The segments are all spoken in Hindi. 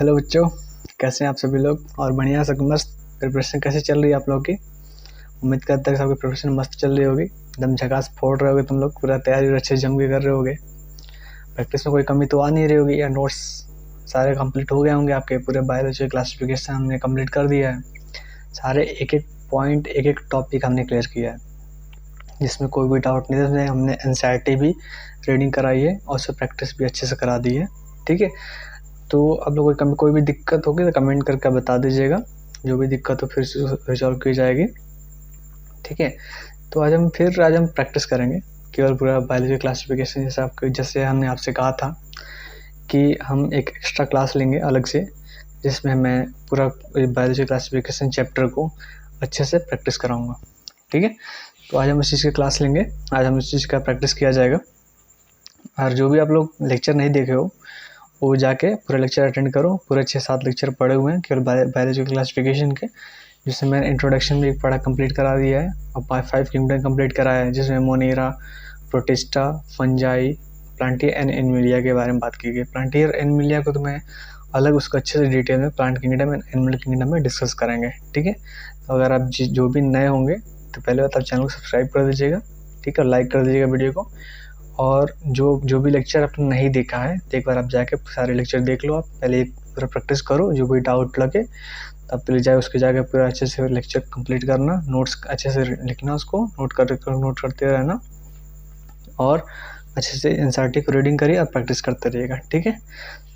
हेलो बच्चों, कैसे हैं आप सभी लोग। और बढ़िया सब मस्त प्रिपरेशन कैसे चल रही है आप लोगों की। उम्मीद करता है सबकी प्रिपरेशन मस्त चल रही होगी, एकदम झकास फोड़ रहे होगे तुम लोग, पूरा तैयारी अच्छे जम के कर रहे होगे। प्रैक्टिस में कोई कमी तो आ नहीं रही होगी, या नोट्स सारे कंप्लीट हो गए होंगे आपके। पूरे बायोलॉजी क्लासिफिकेशन हमने कंप्लीट कर दिया है, सारे एक एक पॉइंट एक एक टॉपिक हमने क्लियर किया है, जिसमें कोई भी डाउट नहीं था। हमने एनसीईआरटी भी रीडिंग कराई है और उससे प्रैक्टिस भी अच्छे से करा दी है। ठीक है, तो आप लोगों को कोई भी दिक्कत होगी तो कमेंट करके बता दीजिएगा, जो भी दिक्कत हो फिर रिजॉल्व की जाएगी। ठीक है, तो आज हम प्रैक्टिस करेंगे केवल पूरा बायोलॉजी क्लासिफिकेशन। जैसे हमने आपसे कहा था कि हम एक एक्स्ट्रा क्लास लेंगे अलग से, जिसमें मैं पूरा बायोलॉजी क्लासिफिकेशन चैप्टर को अच्छे से प्रैक्टिस कराऊंगा। ठीक है, तो आज हम इस चीज़ की क्लास लेंगे, आज हम इस चीज़ का प्रैक्टिस किया जाएगा। और जो भी आप लोग लेक्चर नहीं देखे हो वो जाके पूरा लेक्चर अटेंड करो। पूरे 6-7 लेक्चर पढ़े हुए हैं केवल बायोलॉजी क्लासिफिकेशन के, जिसमें मैंने इंट्रोडक्शन भी पढ़ा कंप्लीट करा दिया है और 5 किंगडम कंप्लीट कराया है, जिसमें Monera, Protista, Fungi, Plantae and Animalia के बारे में बात की गई। प्लांटियर एनिमलिया को तो मैं अलग उसको अच्छे से डिटेल में plant kingdom and animal kingdom में डिस्कस करेंगे। ठीक है, तो अगर आप जो भी नए होंगे तो पहले बात आप चैनल को सब्सक्राइब कर दीजिएगा। ठीक है, लाइक कर दीजिएगा वीडियो को। और जो भी लेक्चर आपने नहीं देखा है तो एक बार आप जाके सारे लेक्चर देख लो। आप पहले एक पूरा प्रैक्टिस करो, जो भी डाउट लगे तब पहले जाए उसके जाके पूरा अच्छे से लेक्चर कंप्लीट करना, नोट्स अच्छे से लिखना, उसको नोट करते रहना और अच्छे से एनसीईआरटी को रीडिंग करिए और प्रैक्टिस करते रहिएगा। ठीक है,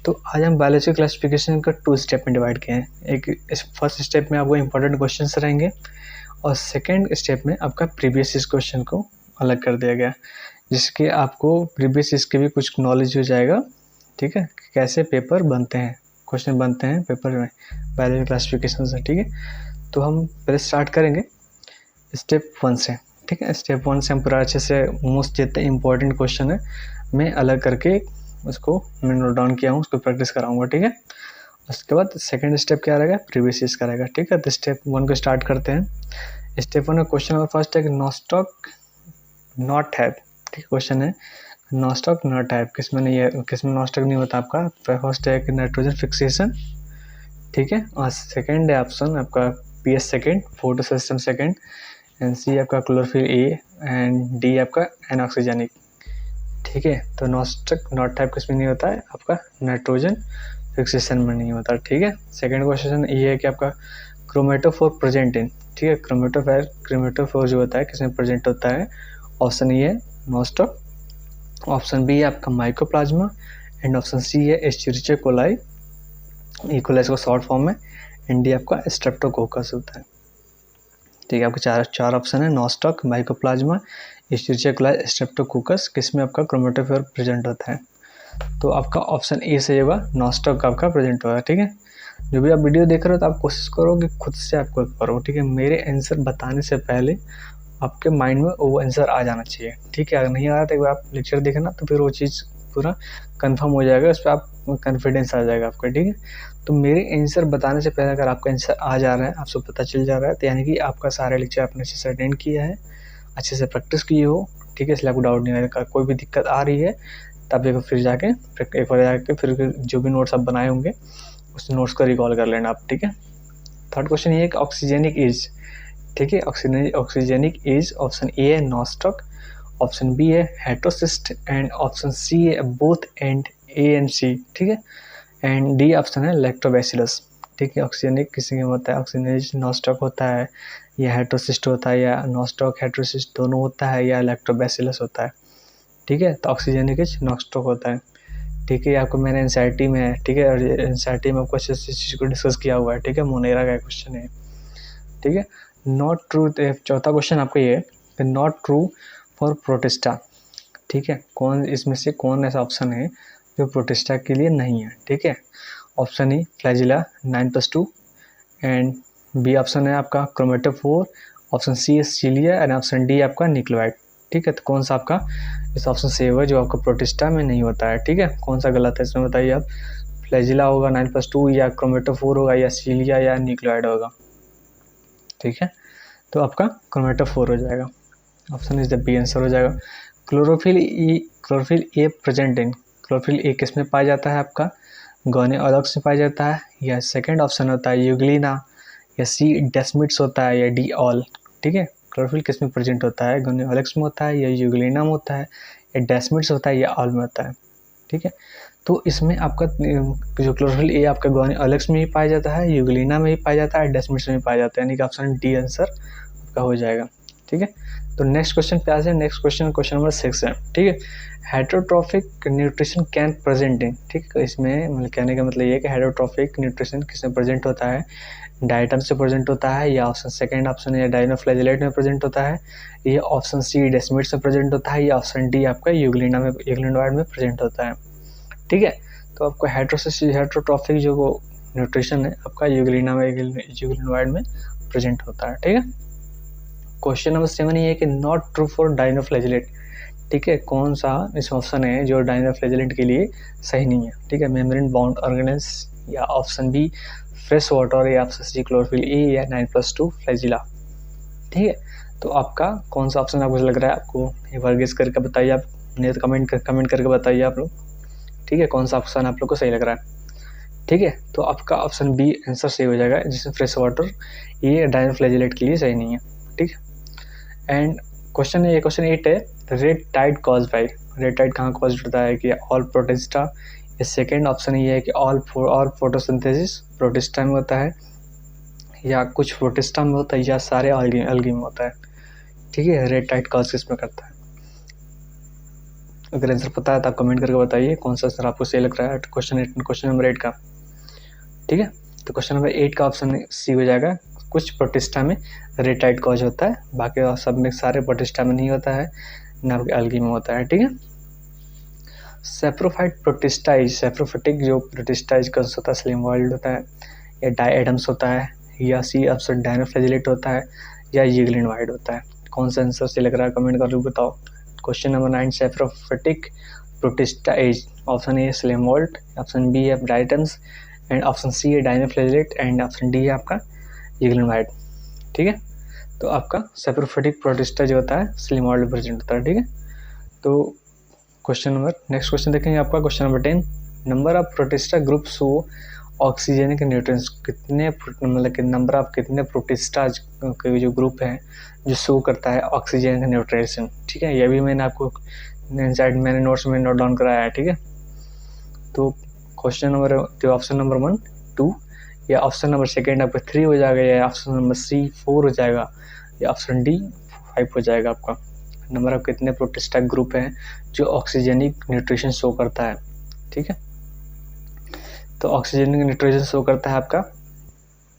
तो आज हम बायोलॉजी क्लासिफिकेशन का 2 स्टेप में डिवाइड किए हैं। एक फर्स्ट स्टेप में आपको इंपॉर्टेंट क्वेश्चन रहेंगे और सेकेंड स्टेप में आपका प्रीवियस क्वेश्चन को अलग कर दिया गया, जिसके आपको प्रीवियस इसके भी कुछ नॉलेज हो जाएगा। ठीक है, कैसे पेपर बनते हैं, क्वेश्चन बनते हैं पेपर में बायोलॉजी क्लासिफिकेशन से। ठीक है, तो हम पहले स्टार्ट करेंगे स्टेप 1 से। ठीक है, स्टेप 1 से हम पूरा अच्छे से मोस्ट जितने इंपॉर्टेंट क्वेश्चन है मैं अलग करके उसको मैं नोट डाउन किया हूँ, उसको प्रैक्टिस कराऊंगा। ठीक है, उसके बाद सेकेंड स्टेप क्या रहेगा, प्रीवियस का रहेगा। ठीक है, तो स्टेप 1 को स्टार्ट करते हैं। स्टेप 1 का क्वेश्चन नंबर फर्स्ट है कि नॉस्टॉक नॉट हैव। ठीक क्वेश्चन है, नॉस्टॉक नॉट हैव किसमें नहीं है, किसमें नॉस्टॉक नहीं होता आपका। फर्स्ट है कि नाइट्रोजन फिक्सेशन। ठीक है, और सेकंड है ऑप्शन आपका PH second, photo system second, and C आपका क्लोरोफिल ए, एंड डी आपका एनऑक्सीजेनिक। ठीक है, तो नॉस्टॉक नॉट हैव किसमें नहीं होता है, आपका नाइट्रोजन फिक्सेशन में नहीं होता। ठीक है, सेकंड क्वेश्चन ये है कि आपका क्रोमेटोफोर प्रेजेंट इन। ठीक है, क्रोमेटोफोर जो होता है किसमें प्रेजेंट होता है। ऑप्शन ए है नॉस्टॉक, ऑप्शन बी है आपका माइकोप्लाज्मा, एंड ऑप्शन सी है एस्चेरिचिया कोलाई, इकोलाई को शॉर्ट फॉर्म में, एंड डी आपका स्ट्रेप्टोकोकस होता है। ठीक है, आपके चार ऑप्शन है, nostoc, mycoplasma, Escherichia coli, Streptococcus, किसमें आपका क्रोमेटोफोर प्रेजेंट होता है। तो आपका ऑप्शन ए सही होगा, नॉस्टॉक आपका प्रेजेंट होगा। ठीक है, जो भी आप वीडियो देख रहे हो तो आप कोशिश करो कि खुद से आपको करो। ठीक है, मेरे आंसर बताने से पहले आपके माइंड में वो आंसर आ जाना चाहिए। ठीक है, अगर नहीं आ रहा तो एक बार आप लेक्चर देखना तो फिर वो चीज़ पूरा कंफर्म हो जाएगा, उस पर आप कॉन्फिडेंस आ जाएगा आपका। ठीक है, तो मेरे आंसर बताने से पहले अगर आपका आंसर आ जा रहा है, आपसे पता चल जा रहा है, तो यानी कि आपका सारे लेक्चर आपने अच्छे से अटेंड किया है, अच्छे से प्रैक्टिस किए हो। ठीक है, इसलिए आपको डाउट नहीं आएगा। कोई भी दिक्कत आ रही है तब एक फिर जाके एक बार जाके फिर जो भी नोट्स आप बनाए होंगे उस नोट्स को रिकॉल कर लेना आप। ठीक है, थर्ड क्वेश्चन ये है कि ऑक्सीजेनिक एज। ठीक है, ऑक्सीजेनिक एज, ऑप्शन ए है नॉस्टॉक, ऑप्शन बी है हेटेरोसिस्ट, एंड ऑप्शन सी है बोथ एंड ए एंड सी। ठीक है, एंड डी ऑप्शन है लैक्टोबैसिलस। ठीक है, ऑक्सीजेनिक किसी में होता है, ऑक्सीजनेज नॉस्टॉक होता है, या हेटेरोसिस्ट होता है, या नॉस्टॉक हेटेरोसिस्ट दोनों होता है, या लैक्टोबैसिलस होता है। ठीक है, तो ऑक्सीजेनिक एज नॉस्टॉक होता है। ठीक है, आपको मैंने एनसीईआरटी में है। ठीक है, और एनसीईआरटी में आपको अच्छे से इस चीज़ को डिस्कस किया हुआ है। ठीक है, मोनेरा का क्वेश्चन है। ठीक है, नॉट ट्रू, चौथा क्वेश्चन आपका ये है नॉट ट्रू फॉर प्रोटिस्टा। ठीक है, कौन इसमें से कौन ऐसा ऑप्शन है जो प्रोटिस्टा के लिए नहीं है। ठीक है, option E flagella 9+2, and B option है आपका क्रोमेटोफोर, ऑप्शन सी है सीलिया, एंड ऑप्शन डी आपका न्यूक्लियोइड। ठीक है, तो कौन सा आपका इस ऑप्शन से होगा जो आपका प्रोटिस्टा में नहीं होता है। ठीक है, कौन सा गलत है इसमें बताइए आप। फ्लैजिला होगा 9+2, या क्रोमेटोफोर होगा, या सीलिया, या न्यूक्लियोइड होगा। ठीक है, तो आपका क्रोमेटोफोर हो जाएगा, option is the B answer हो जाएगा। Chlorophyll A present in, chlorophyll A किस में पाया जाता है आपका गोनियोलैक्स में पाया जाता है, या सेकंड ऑप्शन होता है यूग्लिना, या सी डेस्मिड्स होता है, या डी ऑल। ठीक है, क्लोरोफिल किस में प्रेजेंट होता है? गोनियोलैक्स में होता है, या यूग्लिना में होता है, या डेस्मिड्स होता है, या ऑल में होता है। ठीक है, तो इसमें आपका जो क्लोरोफिल ए आपका गोनियोलैक्स में ही पाया जाता है, यूग्लिना में ही पाया जाता है, डेस्मिड्स में ही पाया जाता है, यानी कि ऑप्शन डी आंसर आपका हो जाएगा। ठीक है, तो नेक्स्ट क्वेश्चन पे आ जाए। नेक्स्ट क्वेश्चन नंबर 6 है। ठीक है, heterotrophic nutrition can present in. ठीक है, इसमें मतलब कहने का मतलब ये है कि हेटरोट्रॉफिक न्यूट्रिशन किसमें प्रेजेंट होता है? डायटम से प्रेजेंट होता है, या ऑप्शन सेकंड ऑप्शन है डाइनोफ्लैजिलेट में प्रेजेंट होता है, या ऑप्शन सी डेस्मिड्स में प्रेजेंट होता है, या ऑप्शन डी आपका यूग्लिना में यूग्लिनोइड में प्रेजेंट होता है। ठीक है, तो आपका हेटरोट्रॉफिक जो न्यूट्रिशन है आपका यूग्लिना में यूग्लिनोइड में प्रेजेंट होता है। ठीक है, क्वेश्चन नंबर 7 ये है कि नॉट ट्रू फॉर डाइनोफ्लैजिलेट। ठीक है, कौन सा इस ऑप्शन है जो डाइनोफ्लैजिलेट के लिए सही नहीं है? ठीक है, मेम्ब्रेन बाउंड ऑर्गेनेल्स, या ऑप्शन बी फ्रेश वाटर, या ऑप्शन सी क्लोरोफिल ए, या 9+2 फ्लैजिला। ठीक है, तो आपका कौन सा ऑप्शन आपको लग रहा है? आपको एक बार गेस करके बताइए, आप नहीं तो कमेंट करके बताइए आप लोग। ठीक है, कौन सा ऑप्शन आप लोग को सही लग रहा है? ठीक है, तो आपका ऑप्शन बी आंसर सही हो जाएगा, जिसमें फ्रेश वाटर, ये डाइनोफ्लैजिलेट के लिए सही नहीं है। ठीक है, एंड क्वेश्चन 8 है, red tide cause by. Red tide कहाँ कॉज होता है? कि ऑल प्रोटिस्टा, या सेकेंड ऑप्शन ये है कि ऑल फोटोसिंथेसिस प्रोटिस्टा में होता है, या कुछ प्रोटिस्टा में होता है, या सारे अलगी में होता है। ठीक है, रेड टाइड कॉज किस में करता है? अगर आंसर पता है तो आप कमेंट करके बताइए कौन सा आंसर आपको सही लग रहा है क्वेश्चन नंबर 8 का। ठीक है, तो क्वेश्चन नंबर 8 का ऑप्शन सी हो जाएगा, कुछ प्रोटिस्टा में रेड टाइड कॉज होता है, बाकी सब में सारे प्रोटिस्टा में नहीं होता है, ना एल्गी में होता है। ठीक है, सेप्रोफाइट प्रोटिस्टाइज, सेप्रोफिटिक जो प्रोटिस्टाइज कौन सा होता है? स्लिम वर्ल्ड होता है, या डायएडम्स होता है, या सी ऑप्शन डाइनोफ्लैजिलेट होता है, या यूग्लिनोइड होता है। कौन सा आंसर सही लग रहा है कमेंट करके बताओ। Question number 9 saprophytic protists, option A slime mould, option B है डायएडम्स, एंड ऑप्शन सी है डाइनोफ्लैजिलेट, एंड ऑप्शन डी है आपका यूग्लिनोइड। ठीक है, तो आपका सेप्रोफिटिक प्रोटिस्टा जो होता है स्लिम वर्ल्ड प्रेजेंट होता है। ठीक है, तो नेक्स्ट क्वेश्चन देखेंगे आपका question number 10, number of protista group show oxygen के न्यूट्रिएंट्स। कितने मतलब कि नंबर ऑफ कितने प्रोटिस्टा के जो ग्रुप है जो शो करता है ऑक्सीजन का न्यूट्रिएशन। ठीक है, ये भी मैंने आपको इनसाइड मैंने नोट्स में नोट डाउन कराया है। ठीक है, तो क्वेश्चन नंबर जो ऑप्शन नंबर 1 2, या ऑप्शन नंबर सेकेंड आपका 3 हो जाएगा, या ऑप्शन नंबर सी 4 हो जाएगा, या ऑप्शन डी 5 हो जाएगा आपका। नंबर ऑफ कितने प्रोटिस्टा ग्रुप हैं जो ऑक्सीजनिक न्यूट्रिशन शो करता है। ठीक है, तो ऑक्सीजनिक न्यूट्रिशन शो करता है आपका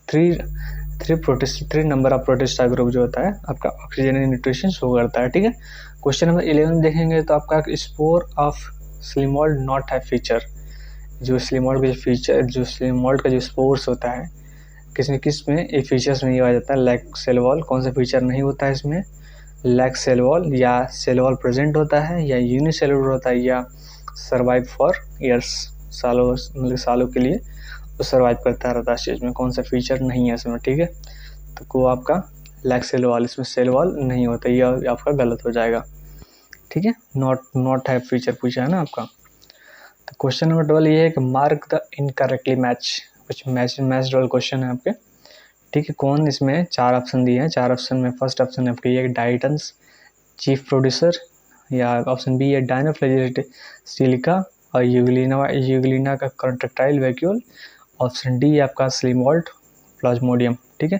3 नंबर ऑफ प्रोटिस्टा ग्रुप जो होता है आपका ऑक्सीजनिक न्यूट्रिशन शो करता है। ठीक है, क्वेश्चन नंबर 11 देखेंगे तो आपका स्पोर ऑफ स्लिमोल्ड नॉट है फीचर। जो स्लिमोल्ड का जो फीचर, जो स्लिमोल्ड का जो स्पोर्स होता है किस में ये फीचर्स नहीं आ जाता है? लैक सेल वॉल, कौन सा फीचर नहीं होता है इसमें? लैक सेल वॉल, या सेल वॉल प्रेजेंट होता है, या यूनिसेलुलर होता है, या सर्वाइव फॉर ईयर्स, सालों मतलब सालों के लिए वो सर्वाइव करता रहता है इस चीज़ में। कौन सा फीचर नहीं है इसमें? ठीक है, तो को आपका लैक सेल वॉल, इसमें सेल वॉल नहीं होता, यह आपका गलत हो जाएगा। ठीक है, नॉट है फीचर पूछा है ना आपका। तो क्वेश्चन नंबर 12 ये है कि मार्क द इनकरेक्टली मैच, कुछ मैच डॉल क्वेश्चन है आपके। ठीक है, कौन इसमें 4 ऑप्शन दिए हैं। 4 ऑप्शन में फर्स्ट ऑप्शन है आपके ये डाइटन्स चीफ प्रोड्यूसर, या ऑप्शन बी है डाइनोफ्लैजिलेट सिलिका, और यूग्लिना का कॉन्ट्रेक्टाइल वैक्यूल, ऑप्शन डी आपका स्लिमोल्ट प्लाज्मोडियम। ठीक है,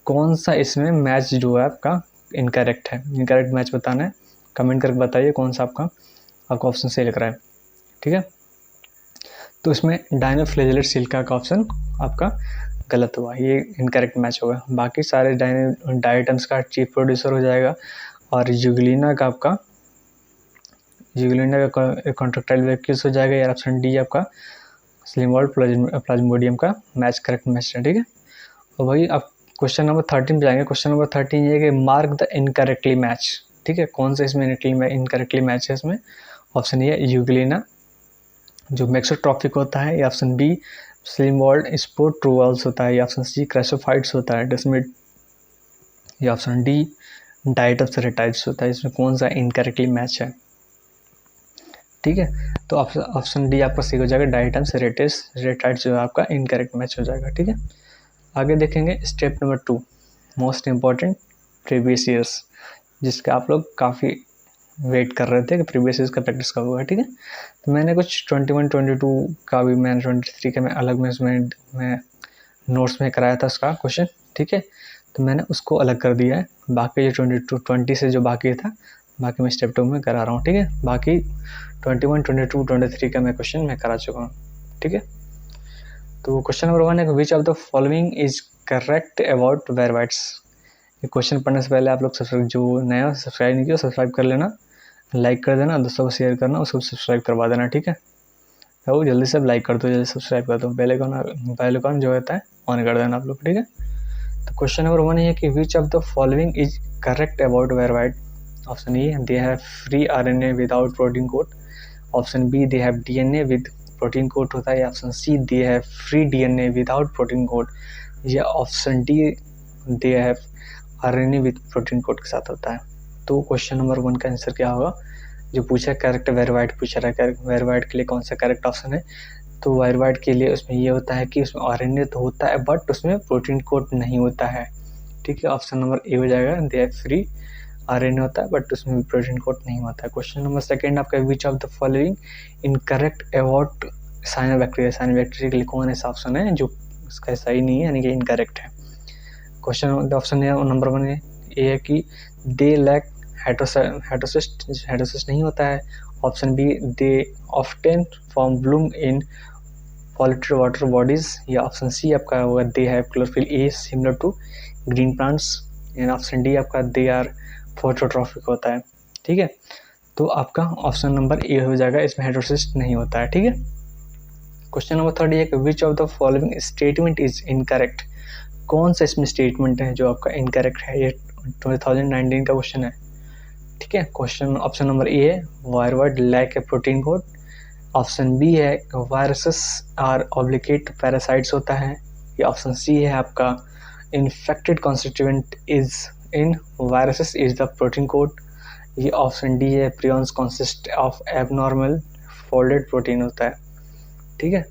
कौन सा इसमें मैच जो है आपका इनकरेक्ट है? इनकरेक्ट मैच बताना है, कमेंट करके बताइए कौन सा आपका ऑप्शन सही लग रहा है। ठीक है, तो इसमें डाइनोफ्लैजिलेट सिलिका का ऑप्शन आपका गलत हुआ, ये इनकरेक्ट मैच होगा। बाकी सारे डाइटम्स का चीफ प्रोड्यूसर हो जाएगा, और यूग्लिना का कॉन्ट्रेक्टाइल वैक्यूल्स हो जाएगा, या ऑप्शन डी आपका स्लिमोल्ड प्लाज्मोडियम का मैच करेक्ट मैच है। ठीक है, और वही आप क्वेश्चन नंबर 13 पे जाएंगे। क्वेश्चन नंबर 13 ये कि मार्क द इनकरेक्टली मैच। ठीक है, कौन सा इसमें इनकरेक्टली मैच है इसमें? ऑप्शन ए यूग्लिना जो मेक्सोट्रॉफिक होता है, या ऑप्शन बी स्लिमोल्ड स्पोर्ट ट्रूवल्स होता है, या ऑप्शन सी क्रेसोफाइट्स होता है डेस्मिड, या ऑप्शन डी डाइटोप्टेराइड्स होता है। इसमें कौन सा इनकरेक्टली मैच है? ठीक है। तो ऑप्शन डी आपका सही हो जाएगा, डायटम्स रेटाइट्स जो है आपका इनकरेक्ट मैच हो जाएगा। ठीक है, आगे देखेंगे step number 2, most important, previous years, जिसका आप लोग काफ़ी वेट कर रहे थे कि प्रीवियस ईयर्स का प्रैक्टिस कब होगा। ठीक है, तो मैंने कुछ 21, 22 का भी, मैंने 23 का मैं अलग में उसमें मैं नोट्स में कराया था उसका क्वेश्चन। ठीक है, तो मैंने उसको अलग कर दिया है, बाकी जो 20 से जो बाकी था, बाकी मैं स्टेप 2 में करा रहा हूँ। ठीक है, बाकी 21, 22, 23 का मैं क्वेश्चन मैं करा चुका हूँ। ठीक है, तो क्वेश्चन नंबर 1 है, which of the following is correct about viroids. ये क्वेश्चन पढ़ने से पहले आप लोग सब्सक्राइब, जो नया सब्सक्राइब नहीं किया सब्सक्राइब कर लेना, लाइक कर देना, दोस्तों को शेयर करना, उसको सब्सक्राइब करवा देना। ठीक है, तो जल्दी से लाइक कर दो, जल्दी सब्सक्राइब कर दो, बेल आइकन जो होता है ऑन कर देना आप लोग। ठीक है, तो क्वेश्चन नंबर 1 है कि which of the following is correct about viroid. Option A, they have free RNA without protein coat. Option B, they have DNA with protein coat होता है। Option C, they have free DNA without protein coat. या option D, they have RNA with protein coat के साथ होता है। तो क्वेश्चन नंबर 1 का आंसर क्या होगा, जो पूछा है करेक्ट वेरवाइट पूछा रहा है, वेरवाइट के लिए कौन सा करेक्ट ऑप्शन है। तो वेरवाइट के लिए उसमें ये होता है कि उसमें आरएनए तो होता है बट उसमें प्रोटीन कोड नहीं होता है। ठीक है, ऑप्शन नंबर ए हो जाएगा, दे हैव फ्री आरएनए होता है बट उसमें प्रोटीन कोड नहीं होता है। क्वेश्चन नंबर 2 आपका, विच of the following incorrect about cyanobacteria. Cyanobacteria के लिए कौन ऐसा ऑप्शन है जो उसका सही नहीं है, यानी कि इनकरेक्ट है। क्वेश्चन ऑप्शन नंबर 1 ये है कि दे लैक हेटरोसिस्ट नहीं होता है। Option B, they often form bloom in polluted water bodies. या ऑप्शन सी आपका होगा, they have chlorophyll A similar to green plants. And option D आपका, दे आर फोटोट्रॉफिक होता है। ठीक है, तो आपका ऑप्शन नंबर ए हो जाएगा, इसमें हेटरोसिस्ट नहीं होता है। ठीक है, क्वेश्चन नंबर 3 है कि which of the following statement is incorrect. कौन सा इसमें स्टेटमेंट है जो आपका इनकरेक्ट है। ये 2019 का क्वेश्चन है। ठीक है, क्वेश्चन ऑप्शन नंबर ए है, viroids lack a protein coat. Option B है, वायरसेस आर ऑब्लिगेट पैरासाइट्स होता है। या ऑप्शन सी है आपका, infected constituent is in viruses is the protein coat. ये ऑप्शन डी है, prions consist of abnormal folded protein होता है। ठीक है,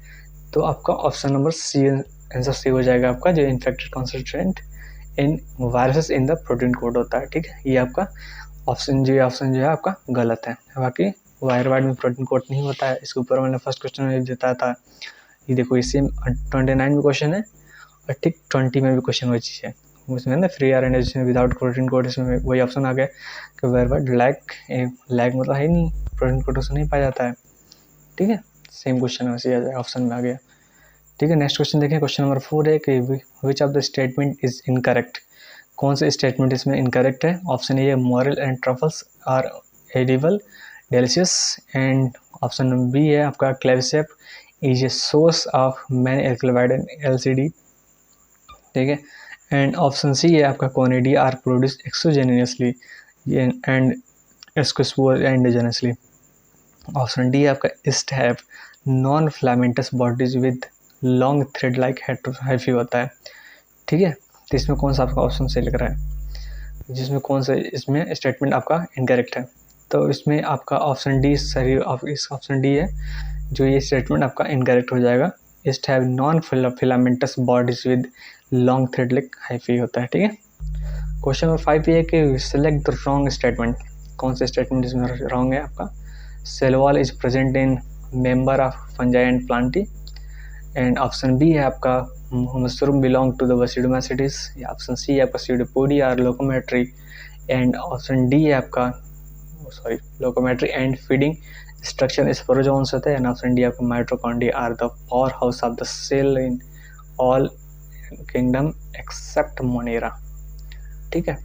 तो आपका option number C answer C हो जाएगा आपका, जो infected constituent in viruses in the protein coat होता है। ठीक है, ये आपका ऑप्शन जो है आपका गलत है। बाकी वायरवाइड में प्रोटीन कोड नहीं होता है। इसके ऊपर मैंने फर्स्ट क्वेश्चन में बताया था, ये देखो, ये सेम 29 में क्वेश्चन है और ठीक 20 में भी क्वेश्चन वही चीज़ है। उसमें ना free RNA without protein code, इसमें वही ऑप्शन आ गया कि वायरवाइड लैक मतलब है नहीं, प्रोटीन कोड उसमें नहीं पाया जाता है। ठीक है, सेम क्वेश्चन है, वैसे ऑप्शन में आ गया। ठीक है, नेक्स्ट क्वेश्चन देखें। क्वेश्चन नंबर 4 है कि which of the statement is incorrect. कौन सा स्टेटमेंट इसमें इनकरेक्ट है। Option A, morels and truffles are edible delicious. And option B है आपका, Claviceps is a source of many alkaloids and LSD. ठीक है, एंड ऑप्शन सी है आपका, conidia are produce exogenously and ascospore endogenously. Option D है आपका, yeasts have non filamentous bodies with long thread like hyphae होता है। ठीक है, तो इसमें कौन सा आपका ऑप्शन सही लग रहा है, जिसमें कौन सा इसमें स्टेटमेंट आपका इनकरेक्ट है। तो इसमें आपका ऑप्शन डी सही, इस ऑप्शन डी है जो ये स्टेटमेंट आपका इनकरेक्ट हो जाएगा। East have non filamentous bodies with long thread like hyphae होता है। ठीक है, क्वेश्चन नंबर 5 ये है कि सिलेक्ट द रॉन्ग स्टेटमेंट। कौन सा स्टेटमेंट इसमें रॉन्ग है आपका। Cell wall is present in member of fungi and plantae. And option B है आपका, mushroom belong to the basidiomycetes. या ऑप्शन सी है आपका, सीडोपोडिया और लोकोमेट्री। एंड ऑप्शन डी है आपका, locomotory and feeding structure sporozoans होता है। एंड ऑप्शन डी आपका, mitochondria are the powerhouse of the cell in all kingdom except Monera. ठीक है,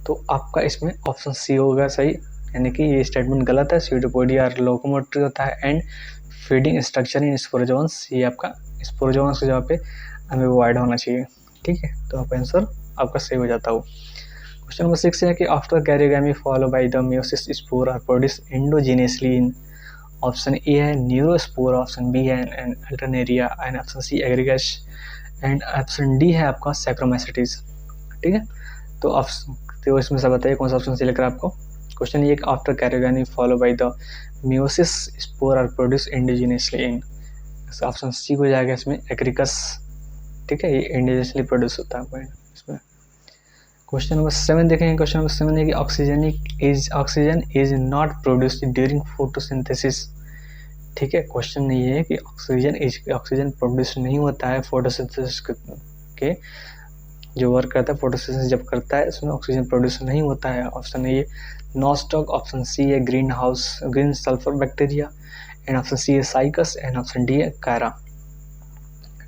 तो आपका इसमें ऑप्शन सी होगा सही, यानी कि ये स्टेटमेंट गलत है। सीडोपोडिया और लोकोमेट्री होता है and feeding structure in sporozoans, ये आपका स्पोरोजोन्स के जगह पे हमें वो ऐड होना चाहिए। ठीक है, तो आपका आंसर आपका सही हो जाता हो। क्वेश्चन नंबर 6 है कि after karyogamy follow by the meiosis spore are produce endogenously in. Option A है न्यूरोस्पोर, ऑप्शन बी है Alternaria, and option C Agaricus, and option D है आपका सैक्रोमाइसीटीज। ठीक है, तो इसमें से बताइए कौन सा ऑप्शन सही लग रहा है आपको। क्वेश्चन ये after karyogamy follow by the meiosis spore are produce indigenously in, option C हो जाएगा इसमें एग्रिकस, ठीक है, ये इंडिजिनियसली प्रोड्यूस होता है पॉइंट इसमें। क्वेश्चन नंबर 7 देखेंगे। क्वेश्चन नंबर 7 है कि oxygen is not produced during photosynthesis, ठीक है। क्वेश्चन ये है कि ऑक्सीजन प्रोड्यूस नहीं होता है फोटोसिंथेसिस के जो वर्क करता है, फोटोसिंथेसिस जब करता है इसमें ऑक्सीजन प्रोड्यूस नहीं होता है। Option A Nostoc, option C है green sulphur bacteria, and option C है साइकस, एंड ऑप्शन डी है कायरा,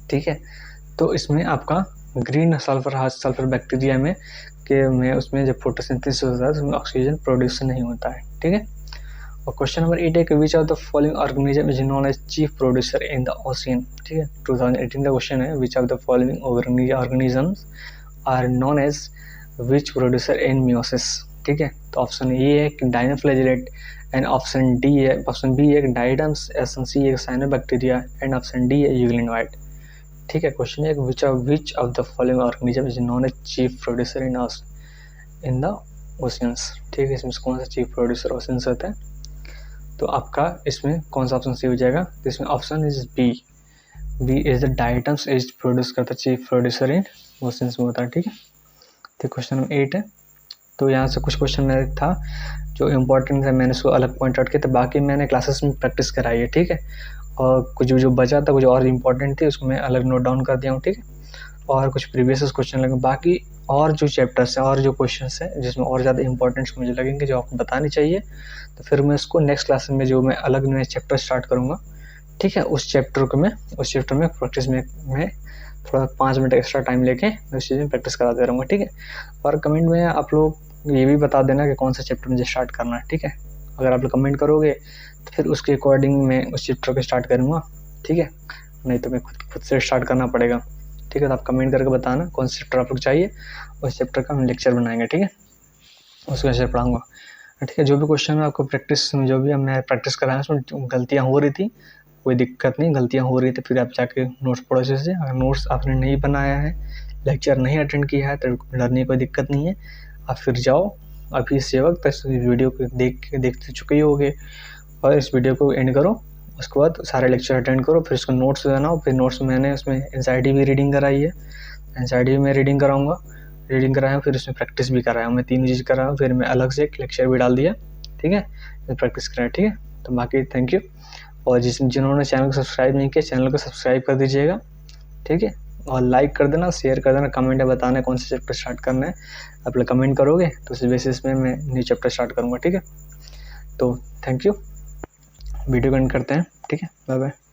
ठीक है। तो इसमें आपका ग्रीन सल्फर बैक्टीरिया में उसमें जब फोटोसिंथेसिस होता है तो उसमें ऑक्सीजन प्रोड्यूस नहीं होता है, ठीक है। और क्वेश्चन नंबर 8 है कि which of the following organism is known as chief producer in the ocean, ठीक है। 2018 का क्वेश्चन है, which of the following organisms are known as which producer in meiosis, ठीक है। तो ऑप्शन ए है कि डायनोफ्लैजेलेट, एंड ऑप्शन बी है डाइडम्स, ऑप्शन सी है साइनोबैक्टीरिया, एंड ऑप्शन डी है यूग्लिनोइड, ठीक है। क्वेश्चन है which of the following organism is known as chief producer in the oceans, ठीक है। इसमें कौन सा चीफ प्रोड्यूसर ओशियंस होता है, तो आपका इसमें कौन सा ऑप्शन सी हो जाएगा, तो इसमें option is B is the diatoms is produce करता है चीफ प्रोड्यूसर इन ओशियंस में होता है, ठीक है। तो क्वेश्चन नंबर 8 है। तो यहाँ से कुछ क्वेश्चन मेरे था जो इम्पोर्टेंट है, मैंने उसको अलग पॉइंट आउट किया, तो बाकी मैंने क्लासेस में प्रैक्टिस कराई है, ठीक है। और कुछ जो बचा था कुछ और इम्पोर्टेंट थे उसको मैं अलग नोट डाउन कर दिया हूँ, ठीक है। और कुछ प्रीवियस क्वेश्चन लगे, बाकी और जो चैप्टर्स हैं और जो क्वेश्चंस हैं जिसमें और ज़्यादा इंपॉर्टेंस मुझे लगेंगे जो आपको बताने चाहिए, तो फिर मैं उसको नेक्स्ट क्लास में जो मैं अलग नए चैप्टर स्टार्ट करूँगा, ठीक है। उस चैप्टर में प्रैक्टिस में मैं थोड़ा 5 मिनट एक्स्ट्रा टाइम लेके उस चीज़ में प्रैक्टिस कराते रहूँगा, ठीक है। और कमेंट में आप लोग ये भी बता देना कि कौन सा चैप्टर मुझे स्टार्ट करना है, ठीक है। अगर आप लोग कमेंट करोगे तो फिर उसके अकॉर्डिंग मैं उस चैप्टर को स्टार्ट करूँगा, ठीक है। नहीं तो मैं खुद से स्टार्ट करना पड़ेगा, ठीक है। तो आप कमेंट करके बताना कौन सा चैप्टर आप लोग चाहिए, उस चैप्टर का हम लेक्चर बनाएंगे, ठीक है। उसको ऐसे पढ़ाऊँगा, ठीक है। जो भी क्वेश्चन है आपको जो भी मैं प्रैक्टिस कराया उसमें गलतियाँ हो रही थी, कोई दिक्कत नहीं, गलतियाँ हो रही थी फिर आप जाके नोट्स पढ़ो अच्छे से। अगर नोट्स आपने नहीं बनाया है, लेक्चर नहीं अटेंड किया है तो डरने की कोई दिक्कत नहीं है, आप फिर जाओ अभी इस वक्त इस वीडियो को देख चुके ही होगे, और इस वीडियो को एंड करो, उसके बाद सारे लेक्चर अटेंड करो, फिर उसको नोट्स बनाओ। फिर नोट्स मैंने उसमें एनसीईआरटी भी रीडिंग कराई है, एनसीईआरटी में रीडिंग कराया हूँ, फिर उसमें प्रैक्टिस भी कराया हूँ, मैं 3 चीज़ कराया हूँ। फिर मैं अलग से एक लेक्चर भी डाल दिया, ठीक है, प्रैक्टिस कराया, ठीक है। तो बाकी थैंक यू, और जिन्होंने चैनल को सब्सक्राइब नहीं किया चैनल को सब्सक्राइब कर दीजिएगा, ठीक है। और लाइक कर देना, शेयर कर देना, कमेंट में बताना कौन सा चैप्टर स्टार्ट करना है। आप लोग कमेंट करोगे तो उस बेसिस में मैं न्यू चैप्टर स्टार्ट करूँगा, ठीक है। तो थैंक यू, वीडियो को एंड करते हैं, ठीक है, बाय बाय।